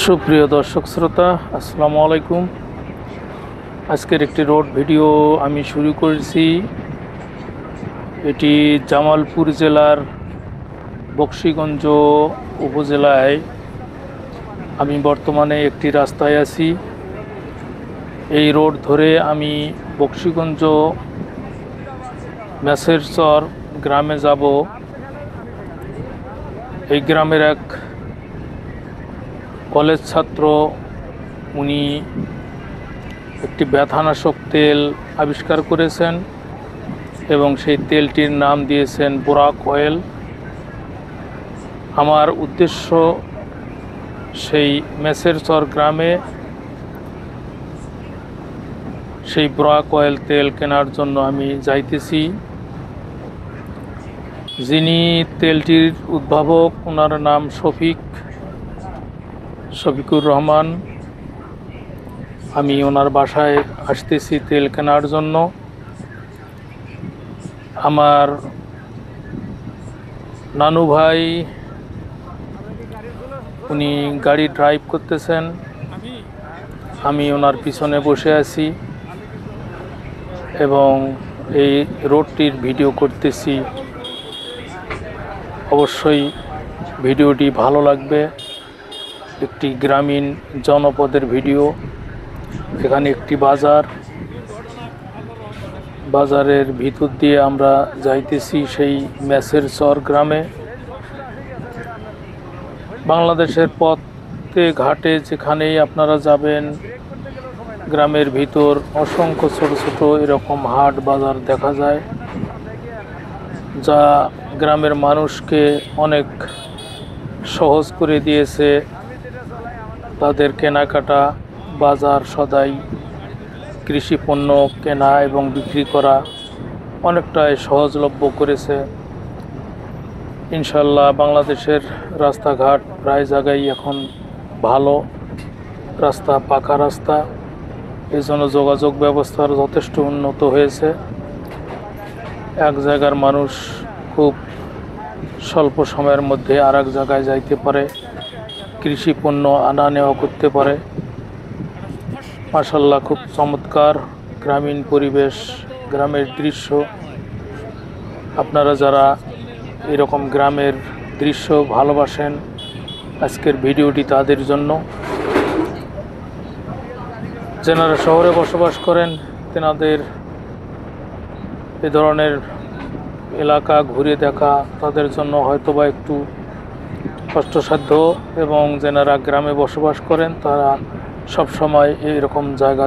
সুপ্রিয় দর্শক শ্রোতা, আসসালামু আলাইকুম। আজকের একটি রোড ভিডিও আমি শুরু করেছি। এটি জামালপুর জেলার বকশীগঞ্জ উপজেলায়। আমি বর্তমানে একটি রাস্তায় আছি। এই রোড ধরে আমি বকশীগঞ্জ মেসেরচর গ্রামে যাব। এই গ্রামের এক কলেজ ছাত্র, উনি একটি ব্যথানাশক তেল আবিষ্কার করেছেন এবং সেই তেলটির নাম দিয়েছেন বোরাক অয়েল। আমার উদ্দেশ্য সেই মেসেরচর গ্রামে সেই বোরাক অয়েল তেল কেনার জন্য আমি যাইতেছি। যিনি তেলটির উদ্ভাবক, ওনার নাম শফিকুর রহমান। আমি ওনার বাসায় আসতেছি তেল কেনার জন্য। আমার নানু ভাই, উনি গাড়ি ড্রাইভ করতেছেন, আমি ওনার পিছনে বসে আছি এবং এই রোডটির ভিডিও করতেছি। অবশ্যই ভিডিওটি ভালো লাগবে। একটি গ্রামীণ জনপদের ভিডিও। এখানে একটি বাজারের ভিতর দিয়ে আমরা যাইতেছি সেই মেসেরচর গ্রামে। বাংলাদেশের পথে ঘাটে যেখানেই আপনারা যাবেন, গ্রামের ভিতর অসংখ্য ছোট ছোট এরকম হাট বাজার দেখা যায়, যা গ্রামের মানুষকে অনেক সহজ করে দিয়েছে। তাদের কেনাকাটা, বাজার সদাই, কৃষি পণ্য কেনা এবং বিক্রি করা অনেকটাই সহজলভ্য করেছে। ইনশাল্লাহ বাংলাদেশের রাস্তাঘাট প্রায় জায়গায় এখন ভালো রাস্তা, পাকা রাস্তা। এই জন্য যোগাযোগ ব্যবস্থার যথেষ্ট উন্নত হয়েছে। এক জায়গার মানুষ খুব স্বল্প সময়ের মধ্যে আর এক জায়গায় যাইতে পারে, কৃষি পণ্য আনা নেওয়া করতে পারে। মাশাআল্লাহ, খুব চমৎকার গ্রামীণ পরিবেশ, গ্রামের দৃশ্য। আপনারা যারা এরকম গ্রামের দৃশ্য ভালোবাসেন, আজকের ভিডিওটি তাদের জন্য। যারা শহরে বসবাস করেন, তেনাদের এ ধরনের এলাকা ঘুরে দেখা তাদের জন্য হয়তোবা একটু কষ্টসাধ্য, এবং যারা গ্রামে বসবাস করেন তারা সব সময় এইরকম জায়গা